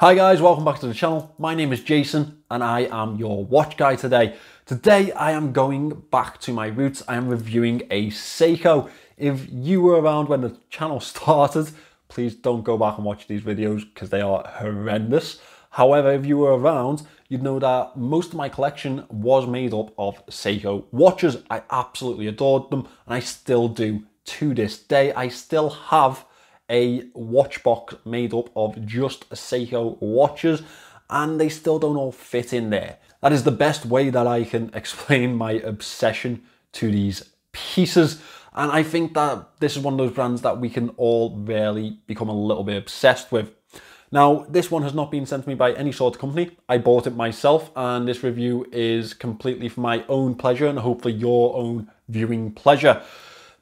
Hi guys, welcome back to the channel. My name is Jason and I am your watch guy today. Today I am going back to my roots. I am reviewing a Seiko. If you were around when the channel started, please don't go back and watch these videos because they are horrendous. However, if you were around, you'd know that most of my collection was made up of Seiko watches. I absolutely adored them and I still do to this day. I still have a watch box made up of just Seiko watches and they still don't all fit in there. That is the best way that I can explain my obsession to these pieces, and I think that this is one of those brands that we can all really become a little bit obsessed with. Now, this one has not been sent to me by any sort of company. I bought it myself and this review is completely for my own pleasure and hopefully your own viewing pleasure.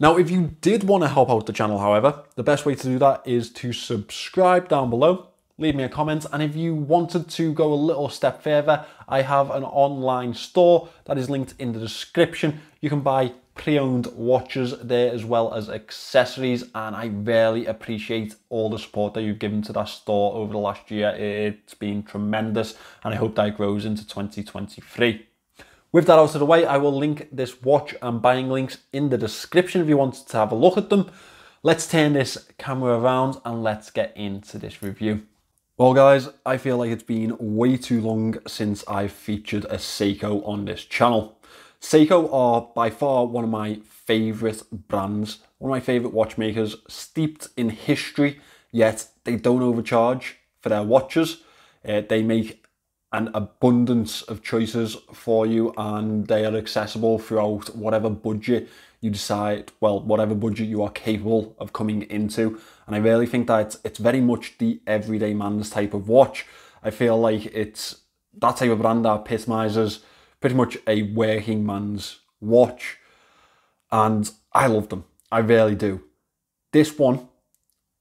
Now, if you did want to help out the channel, however, the best way to do that is to subscribe down below, leave me a comment, and if you wanted to go a little step further, I have an online store that is linked in the description. You can buy pre-owned watches there as well as accessories, and I really appreciate all the support that you've given to that store over the last year. It's been tremendous, and I hope that it grows into 2023. With that out of the way, I will link this watch and buying links in the description if you want to have a look at them. Let's turn this camera around and let's get into this review. Well guys, I feel like it's been way too long since I've featured a Seiko on this channel. Seiko are by far one of my favourite brands, one of my favourite watchmakers, steeped in history, yet they don't overcharge for their watches. They make an abundance of choices for you and they are accessible throughout whatever budget you decide, well, whatever budget you are capable of coming into. And I really think that it's very much the everyday man's type of watch. I feel like it's that type of brand that epitomizes pretty much a working man's watch. And I love them. I really do. This one,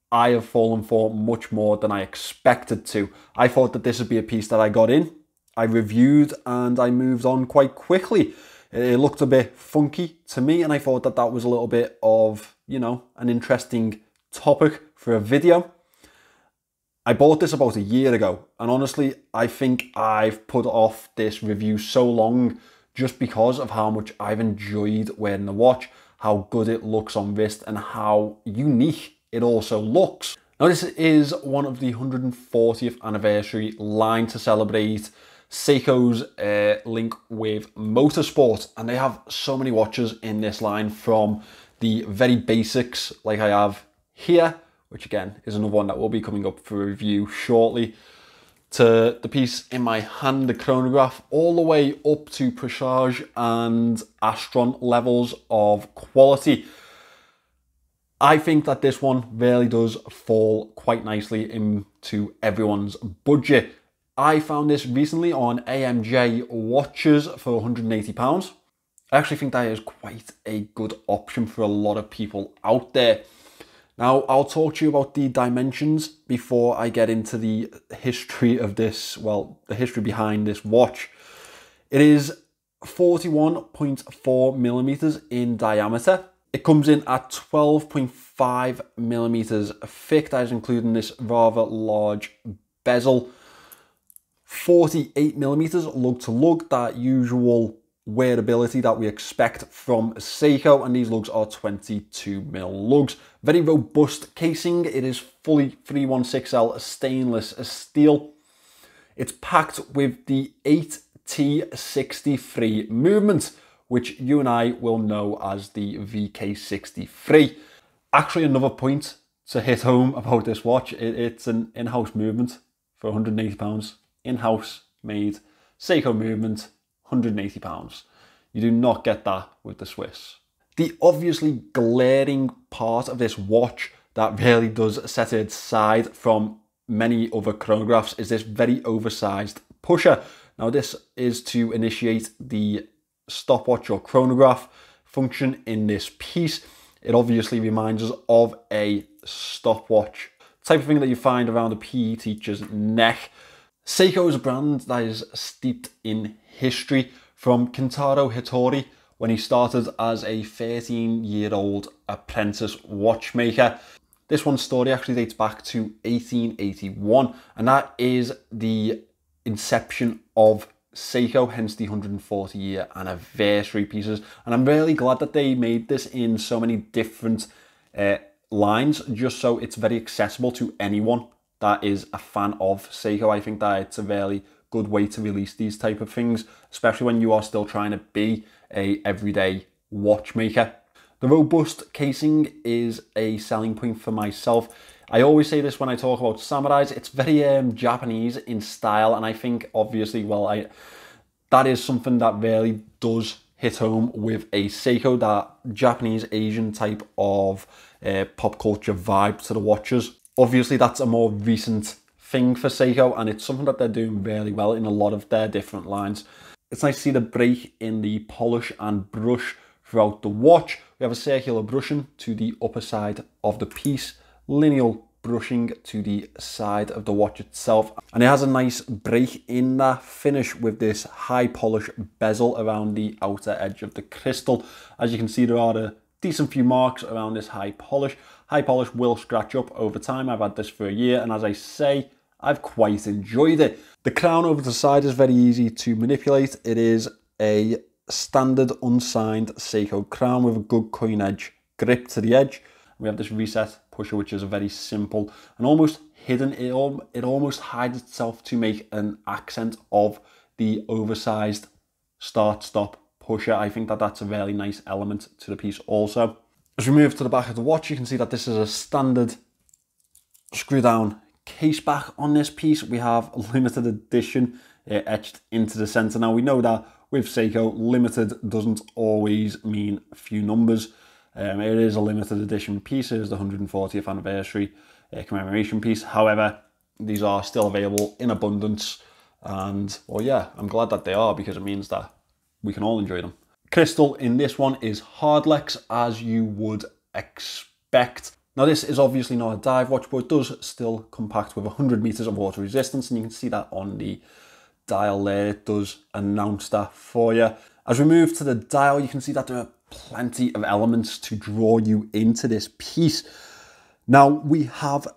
I have fallen for much more than I expected to. I thought that this would be a piece that I got in, I reviewed, and I moved on quite quickly. It looked a bit funky to me, and I thought that that was a little bit of, you know, an interesting topic for a video. I bought this about a year ago, and honestly, I think I've put off this review so long just because of how much I've enjoyed wearing the watch, how good it looks on wrist, and how unique it also looks. Now, this is one of the 140th anniversary line to celebrate Seiko's link with motorsport, and they have so many watches in this line, from the very basics like I have here, which again is another one that will be coming up for review shortly, to the piece in my hand, the Chronograph, all the way up to Presage and Astron levels of quality. I think that this one really does fall quite nicely into everyone's budget. I found this recently on AMJ Watches for £180. I actually think that is quite a good option for a lot of people out there. Now, I'll talk to you about the dimensions before I get into the history of this, well, the history behind this watch. It is 41.4 millimeters in diameter. It comes in at 12.5 millimeters thick. That is including this rather large bezel. 48 millimeters lug to lug, that usual wearability that we expect from Seiko, and these lugs are 22mm lugs. Very robust casing. It is fully 316L stainless steel. It's packed with the 8T63 movement, which you and I will know as the VK63. Actually, another point to hit home about this watch, it's an in-house movement for £180. In-house made Seiko movement, £180. You do not get that with the Swiss. The obviously glaring part of this watch that really does set it aside from many other chronographs is this very oversized pusher. Now, this is to initiate the stopwatch or chronograph function in this piece. It obviously reminds us of a stopwatch, type of thing that you find around a PE teacher's neck. Seiko is a brand that is steeped in history, from Kentaro Hitori when he started as a 13-year-old apprentice watchmaker. This one's story actually dates back to 1881, and that is the inception of Seiko, hence the 140-year anniversary pieces. And I'm really glad that they made this in so many different lines, just so it's very accessible to anyone that is a fan of Seiko. I think that it's a very good way to release these type of things, especially when you are still trying to be a everyday watchmaker. The robust casing is a selling point for myself. I always say this when I talk about samurais. It's very Japanese in style, and I think obviously, well, that is something that really does hit home with a Seiko, that Japanese Asian type of pop culture vibe to the watches. Obviously, that's a more recent thing for Seiko, and it's something that they're doing really well in a lot of their different lines. It's nice to see the break in the polish and brush throughout the watch. We have a circular brushing to the upper side of the piece, lineal brushing to the side of the watch itself, and it has a nice break in that finish with this high polish bezel around the outer edge of the crystal. As you can see, there are a decent few marks around this high polish. High polish will scratch up over time. I've had this for a year, and as I say, I've quite enjoyed it. The crown over the side is very easy to manipulate. It is a standard unsigned Seiko crown with a good coin edge grip to the edge. We have this reset pusher, which is a very simple and almost hidden. It almost hides itself to make an accent of the oversized start-stop pusher. I think that that's a really nice element to the piece also. As we move to the back of the watch, you can see that this is a standard screw down case back on this piece. We have a limited edition etched into the center. Now we know that with Seiko, limited doesn't always mean a few numbers. It is a limited edition piece. It is the 140th anniversary commemoration piece. However, these are still available in abundance, and well, yeah, I'm glad that they are, because it means that we can all enjoy them. Crystal in this one is Hardlex, as you would expect. Now, this is obviously not a dive watch, but it does still compact with 100 meters of water resistance, and you can see that on the dial there. It does announce that for you. As we move to the dial, you can see that there are plenty of elements to draw you into this piece. Now, we have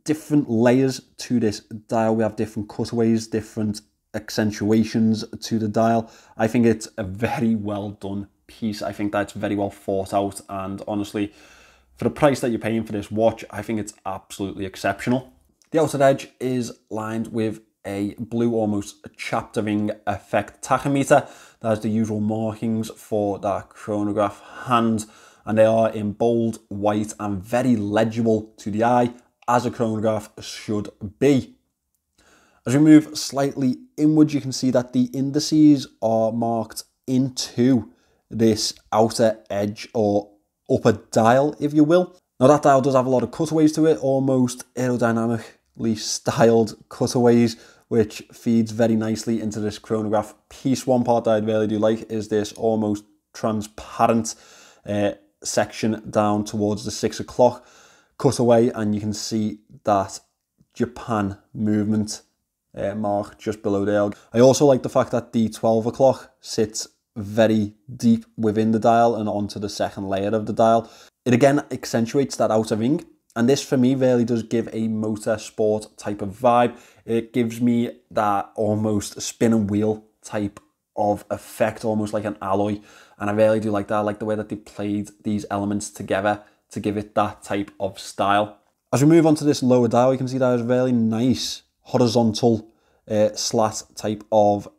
different layers to this dial. We have different cutaways, different accentuations to the dial. I think it's a very well done piece. I think that's very well thought out, and honestly, for the price that you're paying for this watch, I think it's absolutely exceptional. The outer edge is lined with a blue, almost chapter ring effect tachometer. That has the usual markings for that chronograph hand, and they are in bold white and very legible to the eye, as a chronograph should be. As we move slightly inwards, you can see that the indices are marked into this outer edge, or upper dial, if you will. Now, that dial does have a lot of cutaways to it, almost aerodynamically styled cutaways, which feeds very nicely into this chronograph piece. One part that I really do like is this almost transparent section down towards the 6 o'clock cutaway, and you can see that Japan movement mark just below there. I also like the fact that the 12 o'clock sits very deep within the dial and onto the second layer of the dial. It again accentuates that outer ring, and this for me really does give a motor sport type of vibe. It gives me that almost spin and wheel type of effect, almost like an alloy, and I really do like that. I like the way that they played these elements together to give it that type of style. As we move on to this lower dial, you can see there's a really nice horizontal slat type of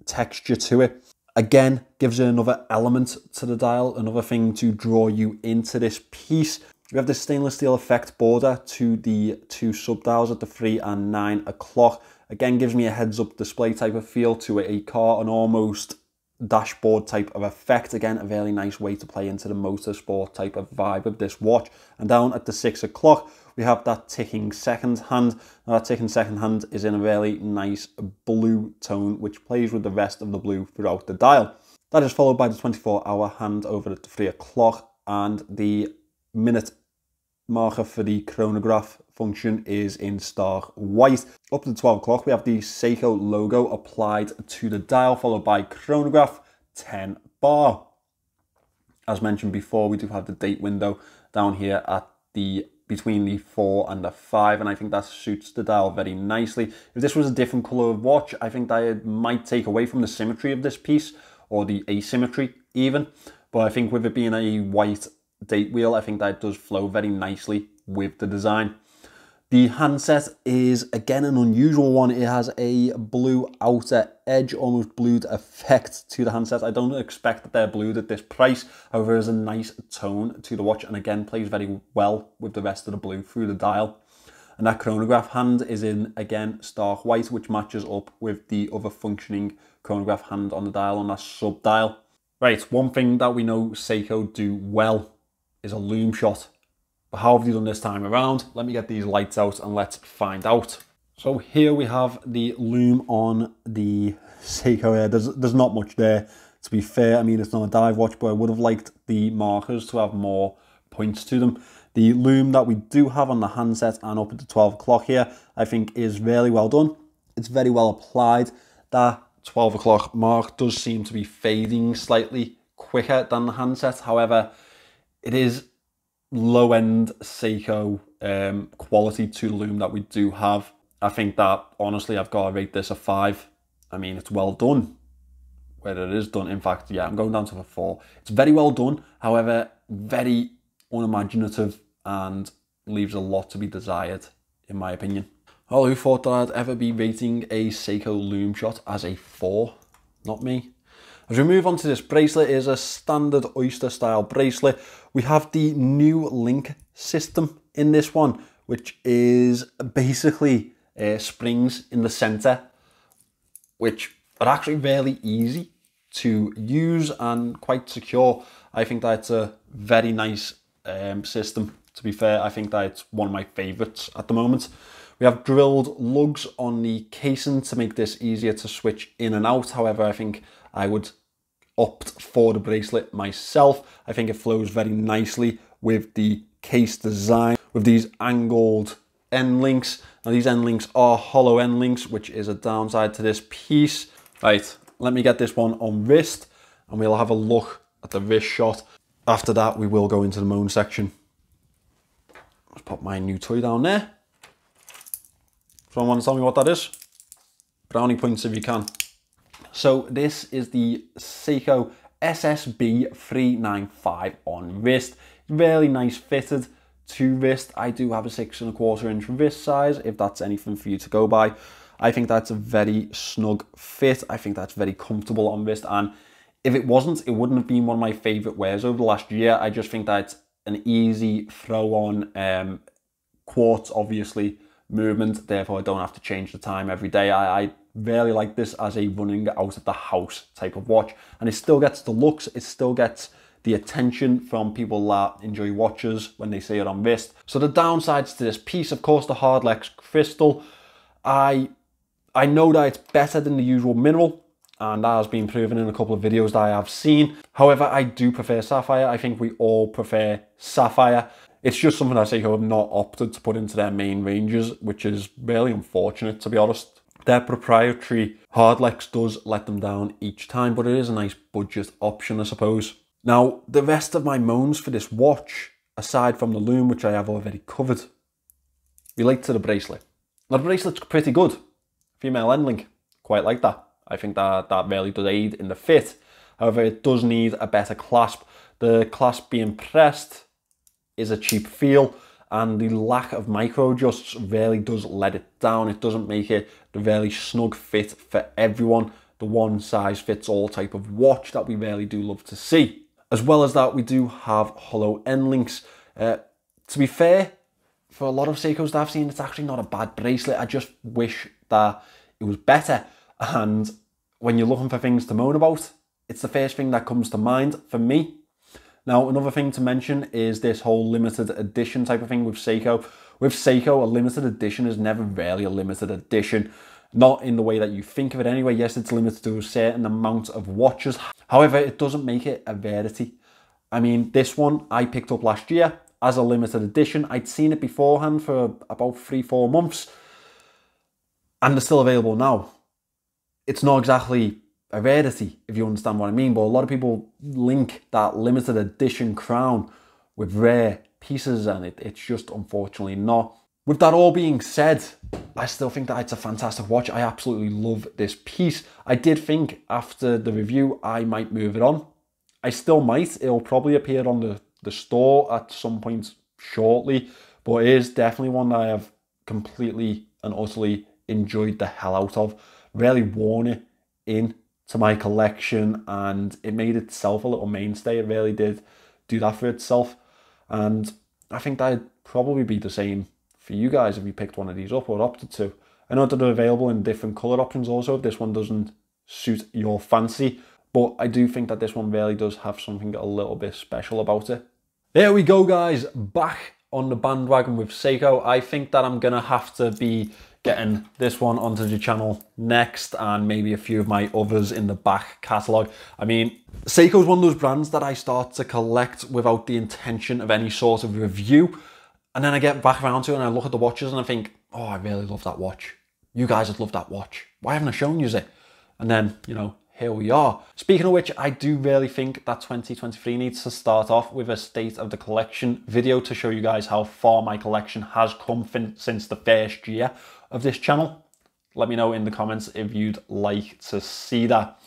texture to it. Again, gives you another element to the dial, another thing to draw you into this piece. We have this stainless steel effect border to the two sub-dials at the 3 and 9 o'clock. Again, gives me a heads-up display type of feel to a car, an almost dashboard type of effect. Again, a very nice way to play into the motorsport type of vibe of this watch. And down at the 6 o'clock, we have that ticking second hand. Now, that ticking second hand is in a very nice blue tone, which plays with the rest of the blue throughout the dial. That is followed by the 24-hour hand over at the 3 o'clock, and the minute marker for the chronograph function is in stark white. Up to the 12 o'clock, we have the Seiko logo applied to the dial, followed by chronograph 10 bar. As mentioned before, we do have the date window down here at the between the 4 and the 5, and I think that suits the dial very nicely. If this was a different colour of watch, I think that it might take away from the symmetry of this piece, or the asymmetry even. But I think with it being a white date wheel, I think that it does flow very nicely with the design. The handset is, again, an unusual one. It has a blue outer edge, almost blued effect to the handset. I don't expect that they're blued at this price. However, there's a nice tone to the watch, and again, plays very well with the rest of the blue through the dial. And that chronograph hand is in, again, stark white, which matches up with the other functioning chronograph hand on the dial on that sub dial. Right, one thing that we know Seiko do well is a loom shot. But how have they done this time around? Let me get these lights out and let's find out. So here we have the loom on the Seiko here. There's not much there, to be fair. I mean, it's not a dive watch, but I would have liked the markers to have more points to them. The loom that we do have on the handset and up at the 12 o'clock here, I think is really well done. It's very well applied. That 12 o'clock mark does seem to be fading slightly quicker than the handset. However, it is low-end Seiko quality to the loom that we do have. I think that, honestly, I've got to rate this a 5. I mean, it's well done. Whether it is done, in fact, yeah, I'm going down to a 4. It's very well done, however, very unimaginative and leaves a lot to be desired, in my opinion. Oh, who thought that I'd ever be rating a Seiko loom shot as a 4? Not me. As we move on to this bracelet, it is a standard oyster style bracelet. We have the new link system in this one, which is basically springs in the center, which are actually really easy to use and quite secure. I think that's a very nice system. To be fair, I think that it's one of my favorites at the moment. We have drilled lugs on the casing to make this easier to switch in and out. However, I think I would opt for the bracelet myself. I think it flows very nicely with the case design, with these angled end links. Now these end links are hollow end links, which is a downside to this piece. Right, let me get this one on wrist and we'll have a look at the wrist shot. After that, we will go into the moan section. Let's put my new toy down there. Someone want to tell me what that is? Brownie points if you can. So this is the Seiko SSB395 on wrist. Really nice fitted to wrist. I do have a 6¼ inch wrist size, if that's anything for you to go by. I think that's a very snug fit. I think that's very comfortable on wrist, and if it wasn't, it wouldn't have been one of my favorite wears over the last year. I just think that it's an easy throw on, quartz obviously movement, therefore I don't have to change the time every day. I really like this as a running out of the house type of watch, and it still gets the looks, it still gets the attention from people that enjoy watches when they see it on wrist. So the downsides to this piece, of course, the Hardlex crystal. I know that it's better than the usual mineral, and that has been proven in a couple of videos that I have seen. However, I do prefer sapphire. I think we all prefer sapphire. It's just something that Seiko have not opted to put into their main ranges, which is really unfortunate, to be honest. Their proprietary Hardlex does let them down each time, but it is a nice budget option, I suppose. Now, the rest of my moans for this watch, aside from the loom, which I have already covered, relate to the bracelet. Now, the bracelet's pretty good. Female end link, quite like that. I think that really does aid in the fit. However, it does need a better clasp. The clasp being pressed is a cheap feel, and the lack of micro adjusts really does let it down. It doesn't make it the really snug fit for everyone, the one size fits all type of watch that we really do love to see. As well as that, we do have hollow end links. To be fair, for a lot of Seikos that I've seen, it's actually not a bad bracelet. I just wish that it was better. And when you're looking for things to moan about, it's the first thing that comes to mind for me. Now, another thing to mention is this whole limited edition type of thing with Seiko. With Seiko, a limited edition is never really a limited edition. Not in the way that you think of it anyway. Yes, it's limited to a certain amount of watches. However, it doesn't make it a rarity. I mean, this one I picked up last year as a limited edition. I'd seen it beforehand for about 3-4 months, and they're still available now. It's not exactly a rarity, if you understand what I mean, but a lot of people link that limited edition crown with rare, pieces, and it's just unfortunately not. With that all being said, I still think that it's a fantastic watch. I absolutely love this piece. I did think after the review I might move it on. I still might. It'll probably appear on the store at some point shortly, but it is definitely one that I have completely and utterly enjoyed the hell out of. Really worn it in to my collection, and it made itself a little mainstay. It really did do that for itself, and I think that'd probably be the same for you guys if you picked one of these up or opted to. I know that they're available in different color options also if this one doesn't suit your fancy, but I do think that this one really does have something a little bit special about it. There we go, guys, back on the bandwagon with Seiko. I think that I'm gonna have to be getting this one onto the channel next, and maybe a few of my others in the back catalogue. I mean, Seiko's one of those brands that I start to collect without the intention of any sort of review, and then I get back around to it and I look at the watches and I think, oh, I really love that watch. You guys would love that watch. Why haven't I shown you it? And then, you know, here we are. Speaking of which, I do really think that 2023 needs to start off with a state of the collection video to show you guys how far my collection has come since the first year of this channel. Let me know in the comments if you'd like to see that.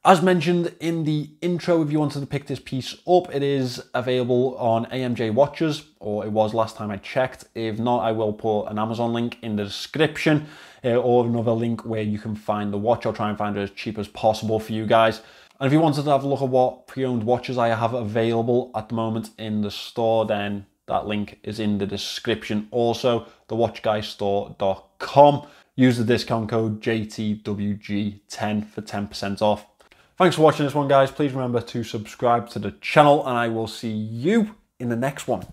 As mentioned in the intro, if you wanted to pick this piece up, it is available on AMJ Watches, or it was last time I checked. If not, I will put an Amazon link in the description, or another link where you can find the watch. I'll try and find it as cheap as possible for you guys. And if you wanted to have a look at what pre-owned watches I have available at the moment in the store, then that link is in the description. Also, thewatchguystore.com. Use the discount code JTWG10 for 10% off. Thanks for watching this one, guys. Please remember to subscribe to the channel, and I will see you in the next one.